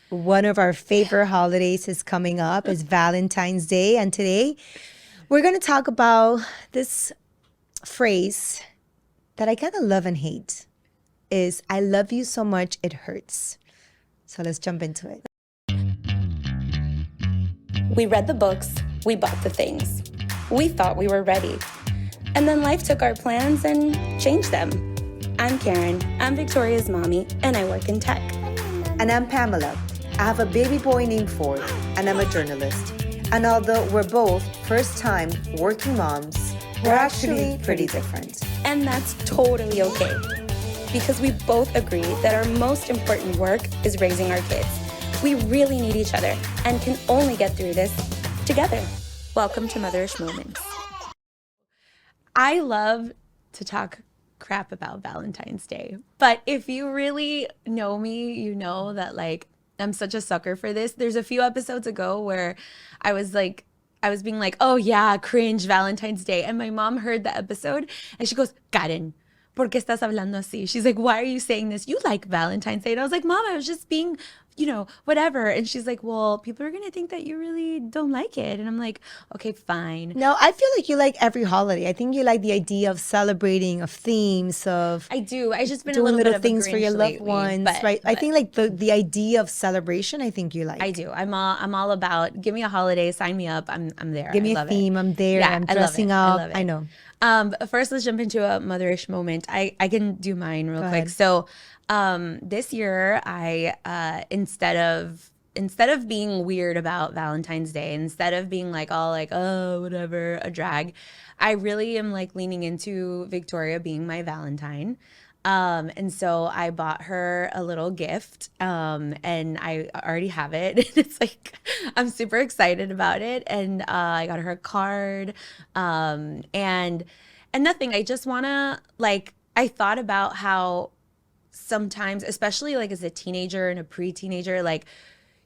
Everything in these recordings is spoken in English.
One of our favorite holidays is coming up. It's Valentine's Day. And today we're going to talk about this phrase that I kind of love and hate is I love you so much it hurts. So let's jump into it. We read the books, we bought the things. We thought we were ready. And then life took our plans and changed them. I'm Karen, I'm Victoria's mommy, and I work in tech. And I'm Pamela. I have a baby boy named Ford, and I'm a journalist. And although we're both first-time working moms, we're actually pretty different. And that's totally okay. Because we both agree that our most important work is raising our kids. We really need each other and can only get through this together. Welcome to Motherish Moments. I love to talk crap about Valentine's Day, but if you really know me, you know that I'm such a sucker for this. There's a few episodes ago where I was being like, oh yeah, cringe Valentine's Day. And my mom heard the episode and she goes, Karen, ¿por qué estás hablando así? She's like, why are you saying this? You like Valentine's Day. And I was like, Mom, I was just being, whatever. And she's like, well, people are going to think that you really don't like it. And I'm like, okay, fine. No, I feel like you like every holiday. I think you like the idea of celebrating, of themes, of I do. I just been a doing little bit little of a things for your Grinch loved lately, ones, right? I think like the idea of celebration, I think you like. I do. I'm all about give me a holiday, sign me up. I'm there. Give me I a love theme. it. I'm there. Yeah, I'm I love dressing it. I up. love it. I know. But first, let's jump into a motherish moment. I can do mine real quick. ahead. So, this year I instead of being weird about Valentine's Day, instead of being like all like, oh, whatever, a drag, I really am like leaning into Victoria being my Valentine. And so I bought her a little gift, and I already have it. It's like, I'm super excited about it. And, I got her a card, and nothing. I just wanna I thought about how sometimes, especially like as a teenager and a pre-teenager, like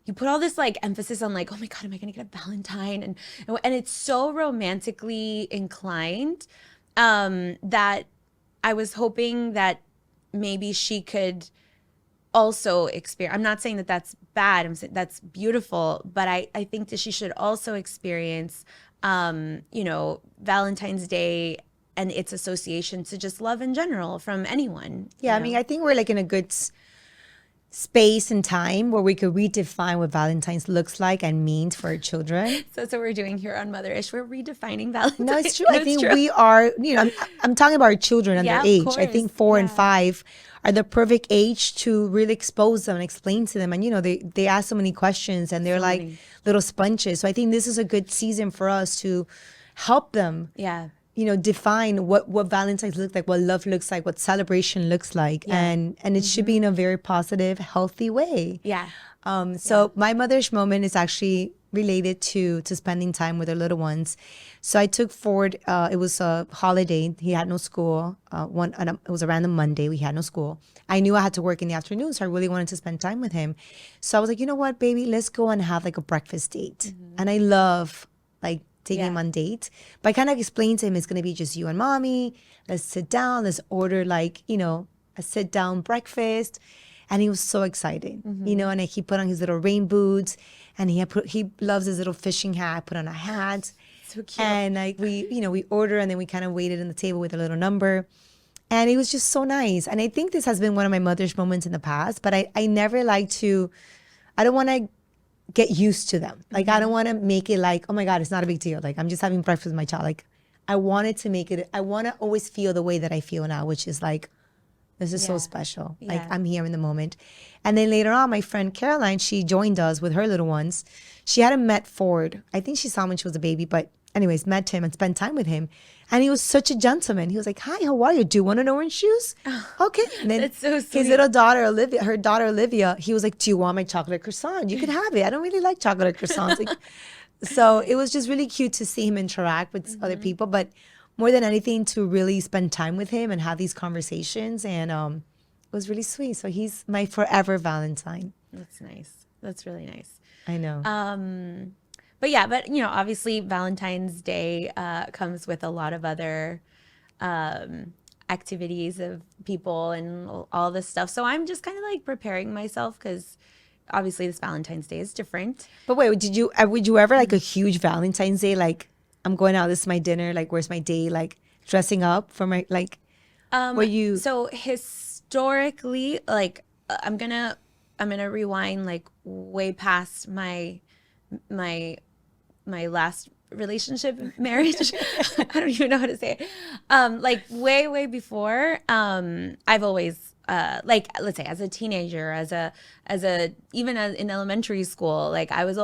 you put all this like emphasis on like, oh my God, am I gonna get a Valentine? And it's so romantically inclined, that I was hoping that maybe she could also experience. I'm not saying that that's bad. I'm saying that's beautiful, but I think that she should also experience, Valentine's Day and its association to just love in general from anyone. Yeah, I mean, I think we're like in a good space and time where we could redefine what Valentine's looks like and means for our children. So that's what we're doing here on Motherish. We're redefining Valentine's. No, it's true. I think we are, I'm talking about our children and Yeah, their of age. I course. think 4 and Yeah. 5 are the perfect age to really expose them and explain to them. And, they ask so many questions and they're So like many. little sponges. So I think this is a good season for us to help them, Yeah. define what Valentine's looks like, what love looks like, what celebration looks like. Yeah. And it should be in a very positive, healthy way. Yeah. So my mother's moment is actually related to spending time with her little ones. So I took Ford. It was a holiday. He had no school. It was a random Monday. We had no school. I knew I had to work in the afternoon, so I really wanted to spend time with him. So I was like, you know what, baby, let's go and have like a breakfast date. And I love like taking him on dates. But I kind of explained to him it's gonna be just you and mommy. Let's sit down. Let's order like a sit down breakfast. And he was so excited, and he put on his little rain boots, and he loves his little fishing hat. I put on a hat, So cute. and like we order, and then we kind of waited on the table with a little number, and it was just so nice. And I think this has been one of my mother's moments in the past, but I never like to, I don't want to get used to them. Like I don't want to make it like, oh my God, it's not a big deal. Like I'm just having breakfast with my child. Like I wanted to make it. I want to always feel the way that I feel now, which is like, this is so special. Like Yeah. I'm here in the moment. And then later on, my friend Caroline, she joined us with her little ones. She hadn't met Ford. I think she saw him when she was a baby, but anyways, met him and spent time with him. And he was such a gentleman. He was like, hi, how are you? Do you want an orange juice? Okay. And then That's so his sweet. little daughter, Olivia, her daughter, Olivia, he was like, do you want my chocolate croissant? You could have it. I don't really like chocolate croissants. Like, so it was just really cute to see him interact with other people. But more than anything, to really spend time with him and have these conversations. And it was really sweet. So he's my forever Valentine. That's nice. That's really nice. I know. But yeah, obviously Valentine's Day comes with a lot of other activities of people and all this stuff. So I'm just kind of like preparing myself because obviously this Valentine's Day is different. But wait, would you ever like a huge Valentine's Day? Like, I'm going out, this is my dinner, like, where's my date? Like, dressing up for my, like, were you, So historically, like I'm gonna rewind like way past my my last relationship marriage. I don't even know how to say it. Like way before. I've always like, let's say as a teenager, as a even as in elementary school, like I've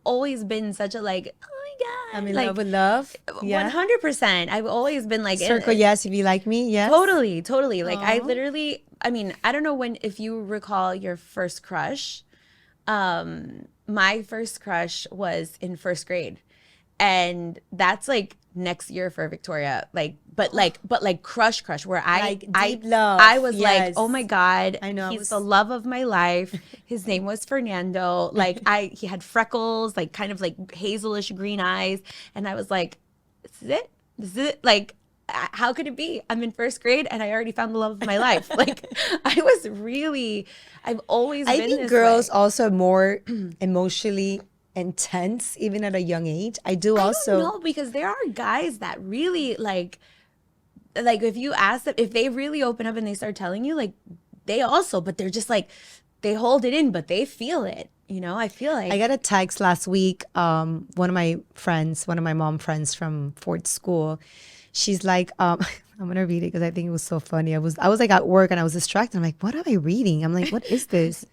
always been such a like, oh my God, I'm in like love with love? Yeah. 100%. I've always been like Circle yes if you like me. Yes. totally. Like I Aw. literally, I mean, I don't know if you recall your first crush. My first crush was in first grade, and that's like next year for Victoria. Like, but like crush, where Like I deep love. I was like, Yes. oh my God, I know, I he's was- the love of my life. His name was Fernando. Like he had freckles, like kind of like hazelish green eyes, and I was like, this is it. This is it. Like, how could it be? I'm in first grade and I already found the love of my life. Like, I've always I been think this girls way. also are more emotionally intense, even at a young age. I do I also. don't know, because there are guys that really like if you ask them, if they really open up and they start telling you, like they also, but they're just like, they hold it in, but they feel it. I feel like I got a text last week. One of my friends, one of my mom friends from Ford School, she's like, I'm gonna read it because I think it was so funny. I was like at work and I was distracted. I'm like, what am I reading? I'm like, what is this?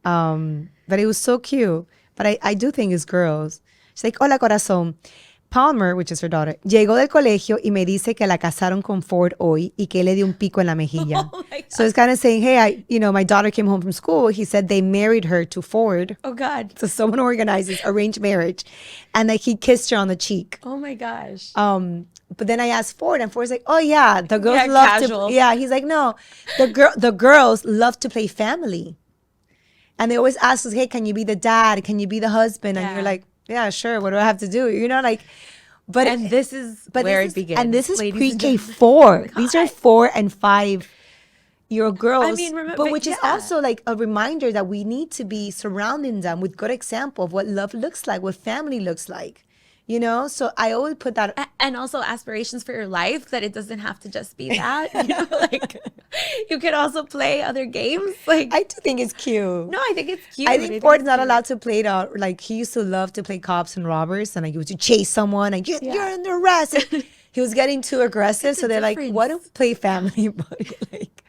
But it was so cute. But I do think it's girls. She's like, hola corazón. Palmer, which is her daughter, llegó del colegio y me dice que la casaron con Ford hoy y que le dio un pico en la mejilla. Oh my God. So it's kind of saying, hey, my daughter came home from school. He said they married her to Ford. oh God, So someone organizes arranged marriage, and like he kissed her on the cheek. oh my gosh. But then I asked Ford, and Ford's like, "Oh yeah, the girls Yeah, love casual. to." Yeah, he's like, "No, the girls love to play family, and they always ask us, hey, can you be the dad? Can you be the husband?' And Yeah. you're like, yeah, sure. What do I have to do? Like, but And this is but where this it begins. and this is ladies and pre-K gentlemen. 4. These are God. 4 and 5-year-old girls. I mean, remember, but which is yeah. also like a reminder that we need to be surrounding them with good example of what love looks like, what family looks like. So I always put that. And also aspirations for your life, that it doesn't have to just be that. Like you could also play other games. Like, I do think it's cute. no, I think it's cute. I think Ford's not allowed to play the, like, he used to love to play cops and robbers, and like he used to chase someone and you're under arrest. And he was getting too aggressive, so they're like, why don't we play family? But like,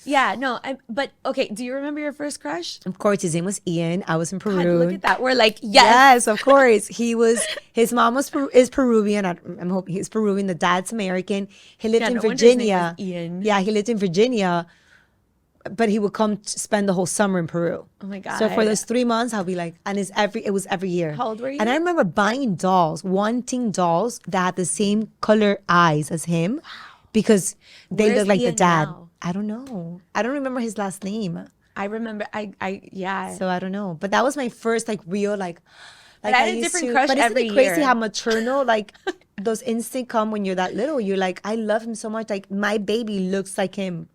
Yeah, no, but okay, do you remember your first crush? of course, his name was Ian. I was in Peru. God, look at that. We're like, yes. Yes, of course. His mom is Peruvian. I'm hoping he's Peruvian. The dad's American. He lived Yeah, in no wonder his name Virginia. was Ian. Yeah, he lived in Virginia, but he would come to spend the whole summer in Peru. Oh my God. So for those 3 months, I'll be like, and it was every year. How old were you? And I remember buying wanting dolls that had the same color eyes as him, because they Where's look like the Ian dad. now? I don't know. I don't remember his last name. I remember, yeah. So I don't know. But that was my first like real like I had a used different to- crush But isn't every it crazy year? how maternal like those instincts come when you're that little? You're like, I love him so much. Like my baby looks like him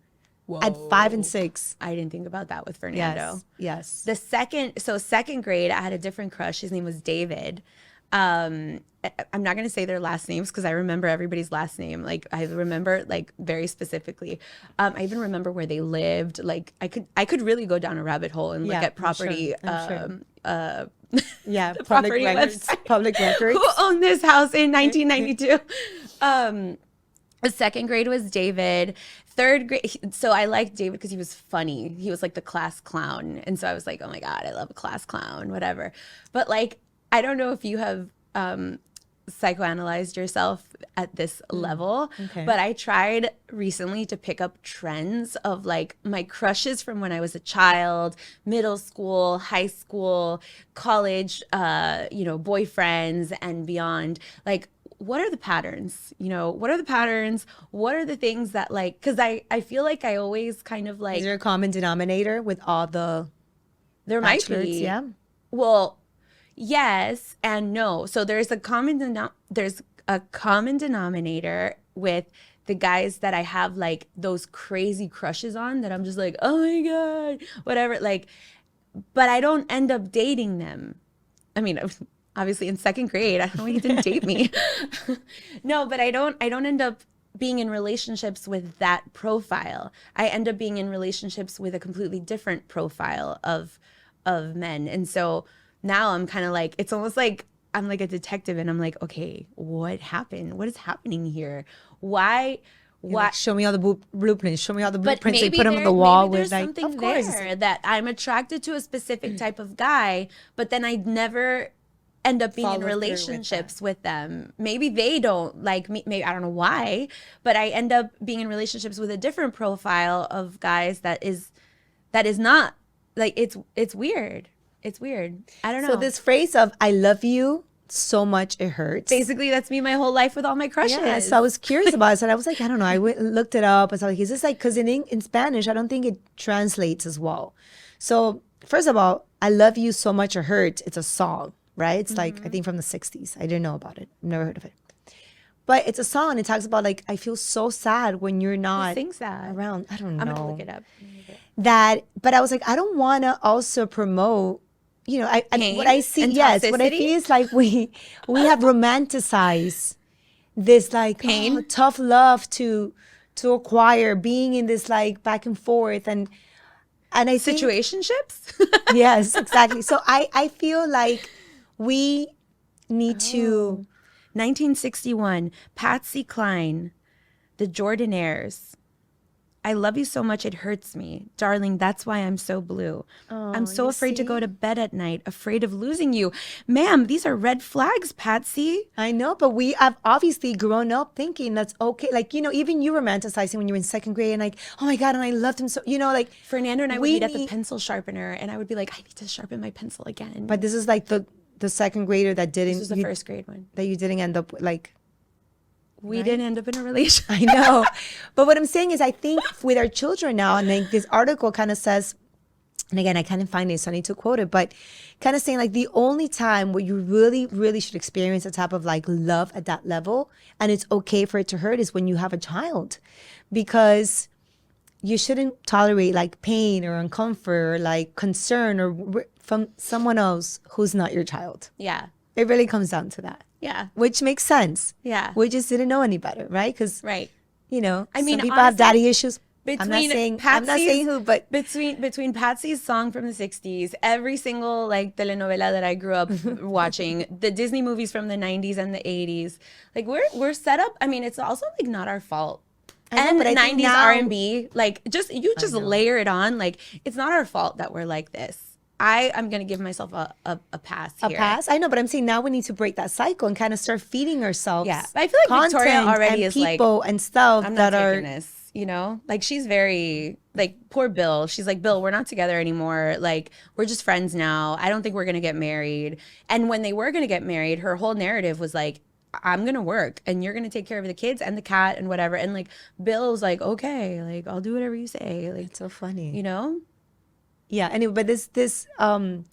at 5 and 6. I didn't think about that with Fernando. Yes. Second grade, I had a different crush. His name was David. I'm not going to say their last names because I remember everybody's last name. Like I remember like very specifically. I even remember where they lived. Like I could really go down a rabbit hole and look Yeah, at I'm sure. property. I'm sure. Yeah, the public property records. website. Public records. Who owned this house in 1992? The second grade was David. Third grade, so I liked David because he was funny. He was like the class clown. And so I was like, oh my God, I love a class clown, whatever. But like, I don't know if you have psychoanalyzed yourself at this level, okay. but I tried recently to pick up trends of like my crushes from when I was a child, middle school, high school, college, boyfriends and beyond. Like, what are the patterns? What are the patterns? What are the things that like, because I feel like I always kind of like, Is there a common denominator with all the there might bachelors? be. Yeah. Well, yes and no. So there's a common denominator with the guys that I have like those crazy crushes on that I'm just like, oh my God, whatever. Like but I don't end up dating them. I mean, obviously in second grade, I don't know why he didn't date me. No, but I don't end up being in relationships with that profile. I end up being in relationships with a completely different profile of men. And so now I'm kind of like, it's almost like I'm like a detective and I'm like, okay, what happened? What is happening here? Why? You're like, show me all the blueprints. Show me all the But blueprints. They maybe put them on the wall maybe there's with like, something of course. there that I'm attracted to a specific type of guy, but then I never end up being in Follow through with relationships with them. Maybe they don't like me. Maybe I don't know why, but I end up being in relationships with a different profile of guys that is not like it's weird. It's weird. I don't know. So this phrase of "I love you so much it hurts." Basically, that's me my whole life with all my crushes. Yeah, so I was curious about it. And I was like, I don't know. I looked it up. I was like, is this like, because in Spanish, I don't think it translates as well. So, first of all, I love you so much it hurts. It's a song, right? It's like, I think from the 60s. I didn't know about it. Never heard of it. But it's a song. It talks about like, I feel so sad when you're Who not sings that? around. I don't know. I'm gonna look it up. But I was like, I don't want to also promote, Pain what I see, and yes, what I toxicity? feel is like we have romanticized this like Pain? tough love to acquire, being in this like back and forth, and I think Situationships? yes, exactly. So I feel like we need Oh. to 1961, Patsy Cline, The Jordanaires. I love you so much it hurts me. Darling, that's why I'm so blue. I'm so you afraid to go see? to bed at night, afraid of losing you. Ma'am, these are red flags, Patsy. I know, but we have obviously grown up thinking that's okay. Like, even you romanticizing when you were in second grade and like, oh my God, and I loved him so, like. Fernando and I would we meet at the need- pencil sharpener, and I would be like, I need to sharpen my pencil again. But this is like the second grader that didn't. This was the first grade one. That you didn't end up with, like. We didn't end up in a relationship. I know. But what I'm saying is, I think with our children now, and like this article kind of says, and again, I can't find it, so I need to quote it, but kind of saying like the only time where you really, really should experience a type of like love at that level, and it's okay for it to hurt, is when you have a child, because you shouldn't tolerate like pain or uncomfort or like concern or from someone else who's not your child. Yeah. It really comes down to that. Yeah. Which makes sense. Yeah. We just didn't know any better, right? Because, Right. I mean, some people have honestly, daddy issues. I'm not Between saying Patsy's- who, but between Patsy's song from the 60s, every single like telenovela that I grew up watching, the Disney movies from the 90s and the 80s, like we're set up. I mean, it's also like not our fault. I know, And but I think 90s now- R&B, like just layer it on. Like it's not our fault that we're like this. I'm gonna give myself a pass here. a pass. I know, but I'm saying now we need to break that cycle and kind of start feeding ourselves. Yeah, but I feel like Victoria content already and is like, people and stuff I'm not that are. taking this. Like she's very like poor Bill. She's like, Bill, we're not together anymore. Like we're just friends now. I don't think we're gonna get married. And when they were gonna get married, her whole narrative was like, I'm gonna work and you're gonna take care of the kids and the cat and whatever. And like Bill's like, okay, like I'll do whatever you say. Like It's so funny. Yeah. Anyway, but this when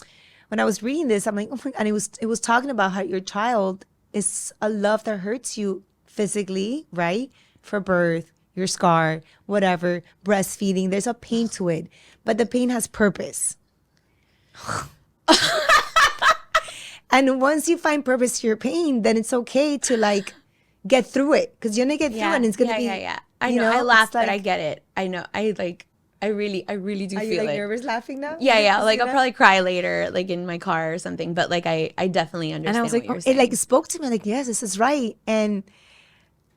I was reading this, I'm like, oh my, and it was talking about how your child is a love that hurts you physically, right? For birth, your scar, whatever, breastfeeding. There's a pain to it, but the pain has purpose. And once you find purpose to your pain, then it's okay to like get through it, because you're gonna get through it, and it's gonna be. Yeah. I know. I laugh, but I like, get it. I know. I really do Are feel you like it. nervous laughing now? Yeah. You Like see I'll that? probably cry later, like in my car or something. But like I definitely understand. And I was like, what you're it saying. like spoke to me, like, yes, this is right. And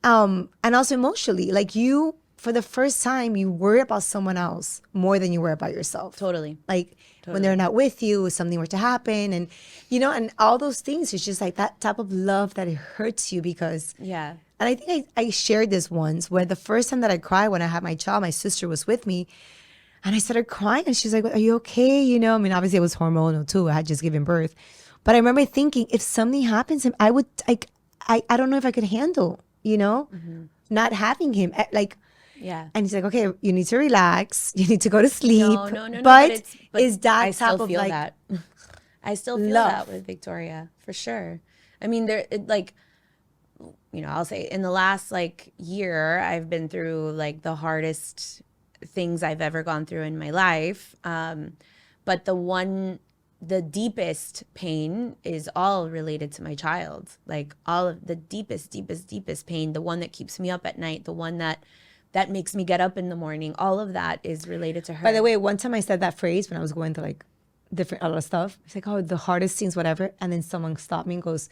also emotionally, like you, for the first time, you worry about someone else more than you worry about yourself. Totally. Like when they're not with you, if something were to happen, and and all those things, it's just like that type of love that it hurts you because. Yeah. And I think I shared this once, where the first time that I cried when I had my child, my sister was with me, and I started crying, and she's like, "Are you okay?" I mean, obviously it was hormonal too. I had just given birth, but I remember thinking, if something happens to him, I would I don't know if I could handle, not having him. Like, Yeah. and he's like, "Okay, you need to relax. You need to go to sleep." No. But, But is that I type still of feel like that. I still feel love. that with Victoria for sure. I mean, like, I'll say in the last like year, I've been through like the hardest things I've ever gone through in my life. But the deepest pain is all related to my child. Like all of the deepest pain, the one that keeps me up at night, the one that makes me get up in the morning, all of that is related to her. By the way, one time I said that phrase when I was going through like different other stuff. It's like, oh, the hardest things, whatever. And then someone stopped me and goes,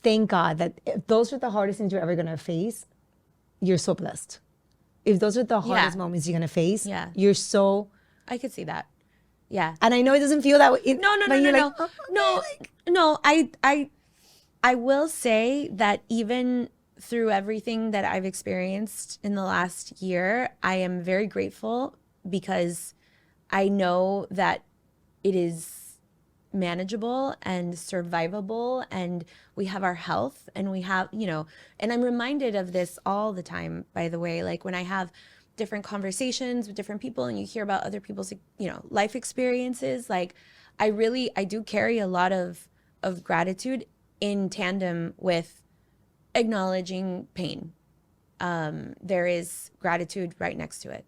thank God that if those are the hardest things you're ever going to face, you're so blessed. If those are the hardest moments you're going to face, you're so... I could see that. Yeah. And I know it doesn't feel that way. No. I will say that even through everything that I've experienced in the last year, I am very grateful because I know that it is manageable and survivable, and we have our health, and we have, and I'm reminded of this all the time, by the way, like when I have different conversations with different people and you hear about other people's, life experiences, like I do carry a lot of gratitude in tandem with acknowledging pain. There is gratitude right next to it.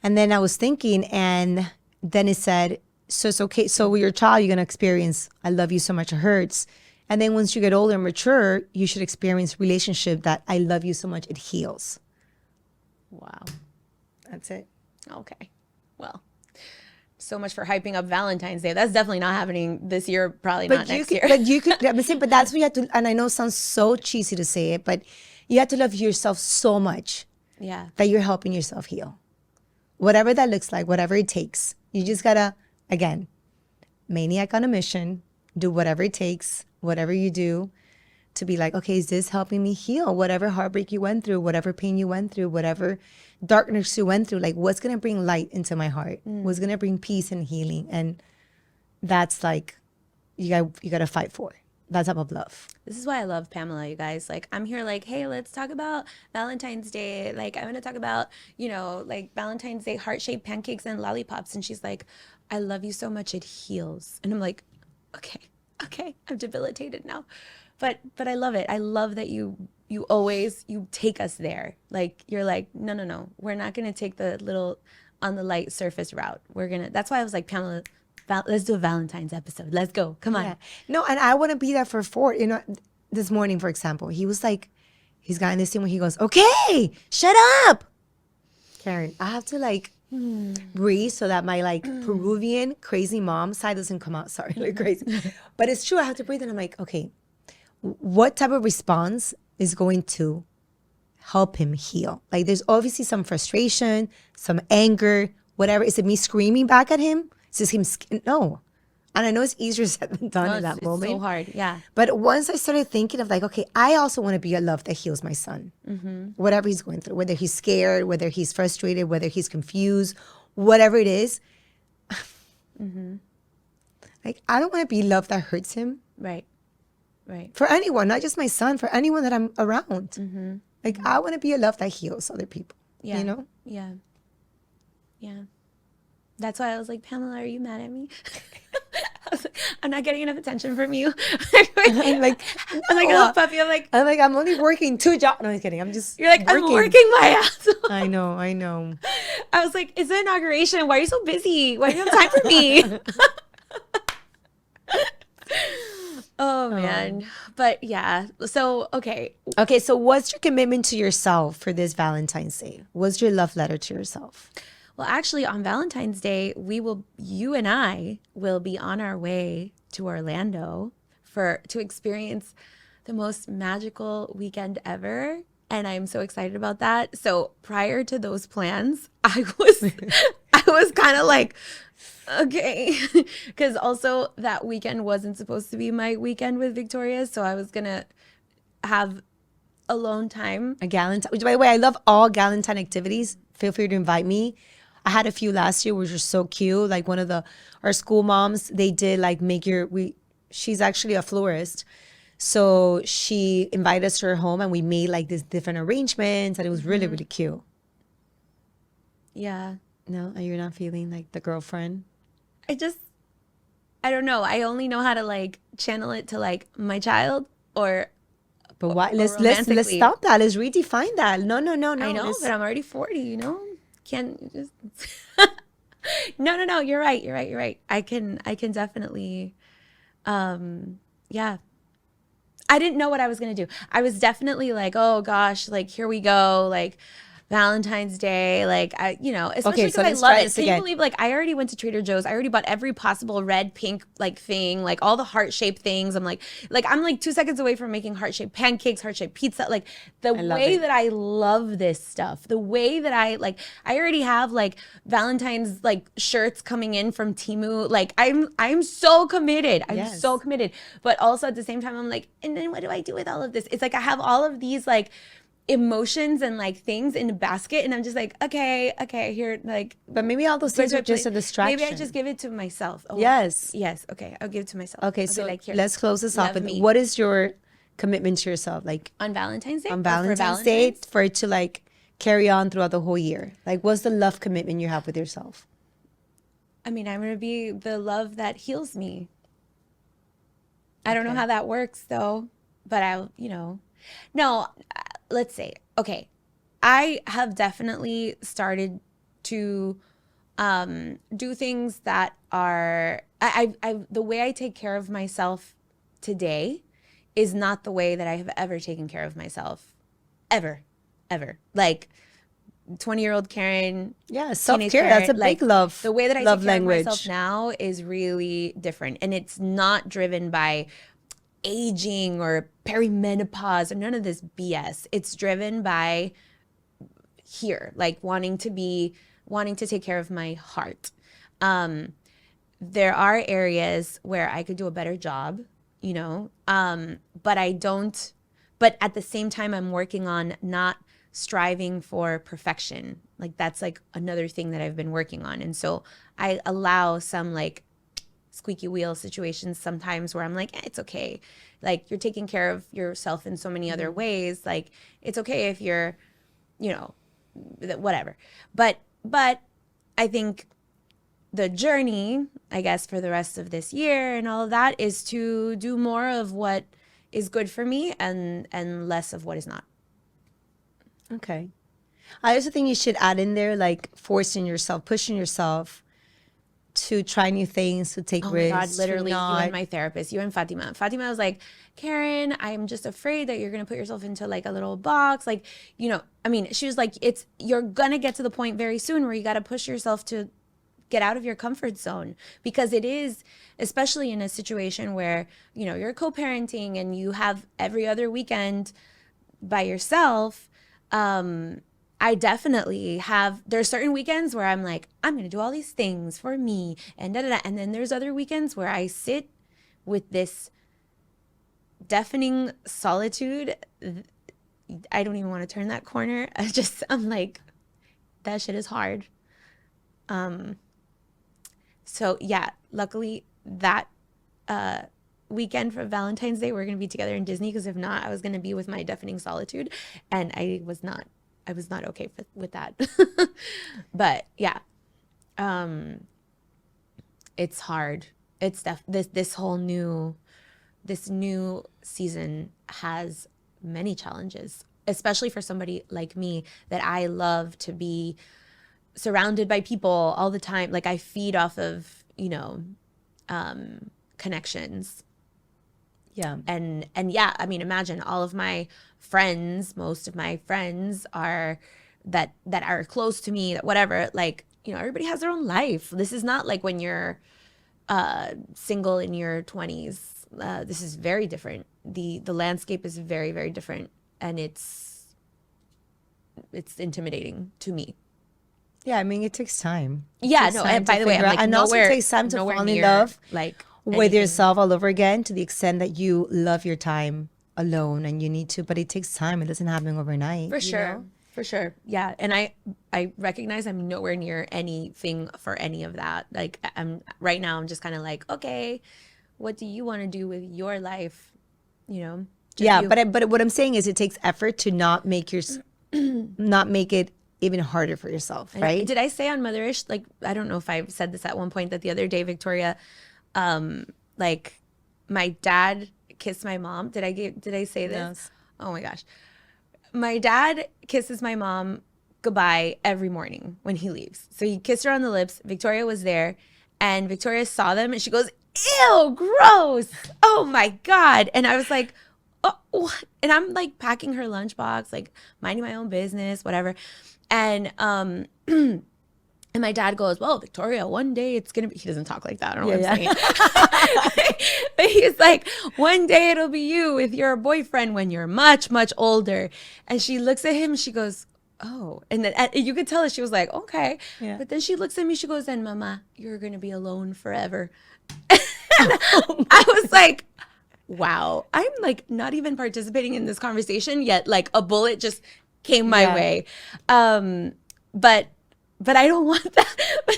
And then I was thinking, and then it said, so it's okay. So with your child, you're going to experience, I love you so much, it hurts. And then once you get older and mature, you should experience relationship that I love you so much, it heals. Wow. That's it. Okay. Well, so much for hyping up Valentine's Day. That's definitely not happening this year, probably not next year. But you could, but that's what you have to, and I know it sounds so cheesy to say it, but you have to love yourself so much that you're helping yourself heal. Whatever that looks like, whatever it takes. You just gotta, again, maniac on a mission, do whatever it takes, whatever you do, to be like, okay, is this helping me heal? Whatever heartbreak you went through, whatever pain you went through, whatever darkness you went through, like what's going to bring light into my heart? What's going to bring peace and healing? And that's like, you got to fight for that type of love. This is why I love Pamela, you guys. Like, I'm here like, hey, let's talk about Valentine's Day. Like, I'm going to talk about, like Valentine's Day heart-shaped pancakes and lollipops. And she's like, I love you so much, it heals. And I'm like, okay, I'm debilitated now. But I love it. I love that you always take us there. Like you're like, no. We're not gonna take the little on the light surface route. That's why I was like, Pamela, let's do a Valentine's episode. Let's go. Come on. Yeah. No, and I want to be there for Ford. This morning, for example, he was like, he's got in this scene where he goes, okay, shut up. Karen, I have to like breathe so that my like Peruvian crazy mom side doesn't come out. Sorry, like crazy. But it's true. I have to breathe and I'm like, okay, what type of response is going to help him heal? Like there's obviously some frustration, some anger, whatever. Is it me screaming back at him? Is this him? No. And I know it's easier said than done in that moment. It's so hard, yeah. But once I started thinking of like, okay, I also want to be a love that heals my son. Whatever he's going through, whether he's scared, whether he's frustrated, whether he's confused, whatever it is. Like, I don't want to be love that hurts him. Right. For anyone, not just my son, for anyone that I'm around. Like, I want to be a love that heals other people. Yeah. Yeah. That's why I was like, Pamela, are you mad at me? I'm not getting enough attention from you. I'm like, I'm like a little puppy. I'm only working 2 jobs. No, I'm kidding. You're like, I'm working my ass off. I know. I was like, it's the inauguration. Why are you so busy? Why do you have time for me? Oh man. But yeah. So, okay. So what's your commitment to yourself for this Valentine's Day? What's your love letter to yourself? Well, actually on Valentine's Day, you and I will be on our way to Orlando to experience the most magical weekend ever. And I'm so excited about that. So prior to those plans, I was kind of like, okay, because also that weekend wasn't supposed to be my weekend with Victoria, so I was gonna have alone time. A Galentine, which by the way, I love all Galentine activities. Feel free to invite me. I had a few last year, which were so cute. Like one of our school moms, they did like she's actually a florist. So she invited us to her home and we made like these different arrangements and it was really, really cute. Yeah. No, you're not feeling like the girlfriend? I don't know. I only know how to like channel it to like my child or. But why? Let's stop that. Let's redefine that. No. I know, but I'm already 40. Can't just. No. You're right. I can definitely, yeah. I didn't know what I was going to do. I was definitely like, oh gosh, like here we go. Like Valentine's Day, like especially Okay, because so I let's love try it. this Can you again. believe like I already went to Trader Joe's. I already bought every possible red, pink like thing, like all the heart-shaped things. I'm like 2 seconds away from making heart-shaped pancakes, heart-shaped pizza. Like the love way it. that I love this stuff, the way that I already have like Valentine's like shirts coming in from Temu. Like I'm so committed. I'm so Yes. committed. But also at the same time, I'm like, and then what do I do with all of this? It's like I have all of these like emotions and like things in a basket, and I'm just like, okay, here, like, But maybe all those where things do are I play? just a Maybe I distraction. just give it to myself. Oh, Yes. yes, okay, I'll give it to myself. Okay, I'll be so like, here, let's close this off love with me. what is your commitment to yourself? Like On Valentine's Day on or for Valentine's Day Valentine's? for it to like carry on throughout the whole year. Like what's the love commitment you have with yourself? I mean, I'm gonna be the love that heals me. I don't know Okay. how that works though, but no, let's say, okay, I have definitely started to do things that are the way I take care of myself today is not the way that I have ever taken care of myself ever. Like 20-year-old Karen, Yeah, teenage self-care. Karen, That's a like big love the way that I love take care of myself language. now is really different, and it's not driven by aging or perimenopause or none of this BS. It's driven by here, like wanting to take care of my heart. There are areas where I could do a better job, but I don't. But at the same time, I'm working on not striving for perfection. Like that's like another thing that I've been working on. And so I allow some like squeaky wheel situations sometimes where I'm like, it's okay. Like you're taking care of yourself in so many other ways. Like it's okay if you're, you know, whatever. But I think the journey, I guess, for the rest of this year and all of that is to do more of what is good for me and less of what is not. Okay. I also think you should add in there like forcing yourself, pushing yourself to try new things, to take Oh my God, risks, to literally, you not. and my therapist, you and Fatima. Fatima was like, Karen, I'm just afraid that you're going to put yourself into like a little box. Like, I mean, she was like, you're going to get to the point very soon where you got to push yourself to get out of your comfort zone, because it is, especially in a situation where, you're co-parenting and you have every other weekend by yourself. I definitely have, there's certain weekends where I'm like, I'm going to do all these things for me and da da da. And then there's other weekends where I sit with this deafening solitude. I don't even want to turn that corner. I'm like, that shit is hard. So yeah, luckily that weekend for Valentine's Day, we're going to be together in Disney, because if not, I was going to be with my deafening solitude, and I was not okay with that. But yeah, it's hard. It's this new season has many challenges, especially for somebody like me that I love to be surrounded by people all the time. Like I feed off of, connections. Yeah. And yeah, I mean, imagine all of my friends, most of my friends are that are close to me, that whatever, like, everybody has their own life. This is not like when you're single in your 20s. This is very different. The landscape is very, very different, and it's intimidating to me. Yeah, I mean, it takes time. It Yeah, takes no, time and to by the way, I'm figure out- like and also it nowhere takes time to nowhere fall in near love like with anything. yourself all over again, to the extent that you love your time alone and you need to, but it takes time. It doesn't happen overnight. For you sure. know? For sure. Yeah. And I recognize I'm nowhere near anything for any of that. Like right now I'm just kind of like, okay, what do you want to do with your life? Just Yeah, you. but what I'm saying is it takes effort to not make not make it even harder for yourself, right? Did I say on Motherish, like, I don't know if I said this at one point, that the other day, Victoria, like my dad kissed my mom. Did I say this? Yes. Oh my gosh. My dad kisses my mom goodbye every morning when he leaves. So he kissed her on the lips. Victoria was there, and Victoria saw them and she goes, ew, gross. Oh my God. And I was like, oh, what? And I'm like packing her lunchbox, like minding my own business, whatever. And and my dad goes, well, Victoria, one day it's gonna be, he doesn't talk like that. I don't know what I'm saying. But he's like, one day it'll be you with your boyfriend when you're much, much older. And she looks at him and she goes, oh. And then you could tell that she was like, okay. Yeah. But then she looks at me, she goes, and Mama, you're gonna be alone forever. I was like, wow, I'm like not even participating in this conversation yet. Like a bullet just came my way. But I don't want that. But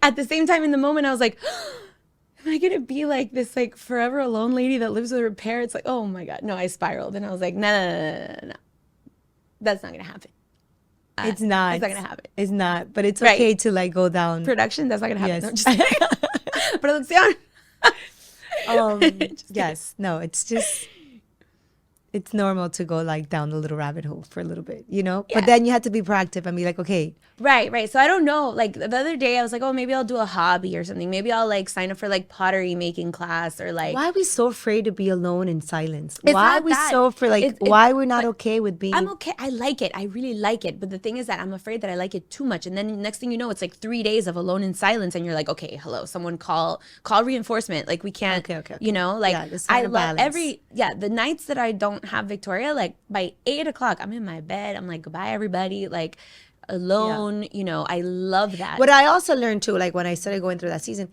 at the same time, in the moment, I was like, am I going to be like this like forever alone lady that lives with her parents? Like, oh my God. No, I spiraled. And I was like, no. That's not going to happen. It's not. It's not going to happen. It's not. But it's okay to like go down. Production, that's not going to happen. Yes. No, just Producción. Yes. No, it's just, it's normal to go like down the little rabbit hole for a little bit, you know? Yeah. But then you have to be proactive and be like, okay. Right. So I don't know. Like the other day I was like, oh, maybe I'll do a hobby or something. Maybe I'll like sign up for like pottery making class or like. Why are we so afraid to be alone in silence? It's Why not are we that. so afraid? Like, why we're not okay with being. I'm okay. I like it. I really like it. But the thing is that I'm afraid that I like it too much. And then next thing you know, it's like 3 days of alone in silence. And you're like, okay, hello, someone call reinforcement. Like we can't, Okay. you know, like I love balance. the nights that I don't have Victoria, like by 8 o'clock, I'm in my bed. I'm like, goodbye, everybody. Like alone, you know, I love that. What I also learned too, like when I started going through that season,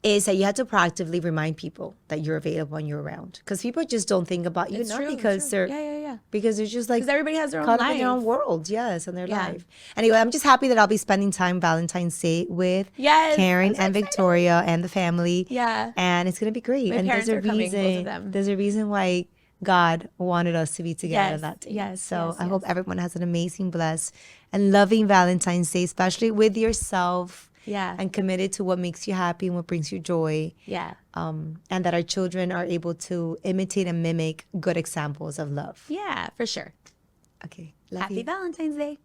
is that you have to proactively remind people that you're available and you're around, because people just don't think about you, It's not true, because it's true. they're Yeah. because it's just like Because everybody has their own caught up life. in their own world, yes, and their Yeah. life. Anyway, I'm just happy that I'll be spending time Valentine's Day with Yes, Karen I'm so and excited. Victoria and the family. Yeah. and it's gonna be great. My and parents there's a are coming, both of reason. them. There's a reason why God wanted us to be together Yes, that day. yes, So yes, I hope yes. everyone has an amazing, blessed, and loving Valentine's Day, especially with yourself. Yeah. And committed to what makes you happy and what brings you joy. Yeah. And that our children are able to imitate and mimic good examples of love. Yeah, for sure. Okay. Love Happy you. Valentine's Day.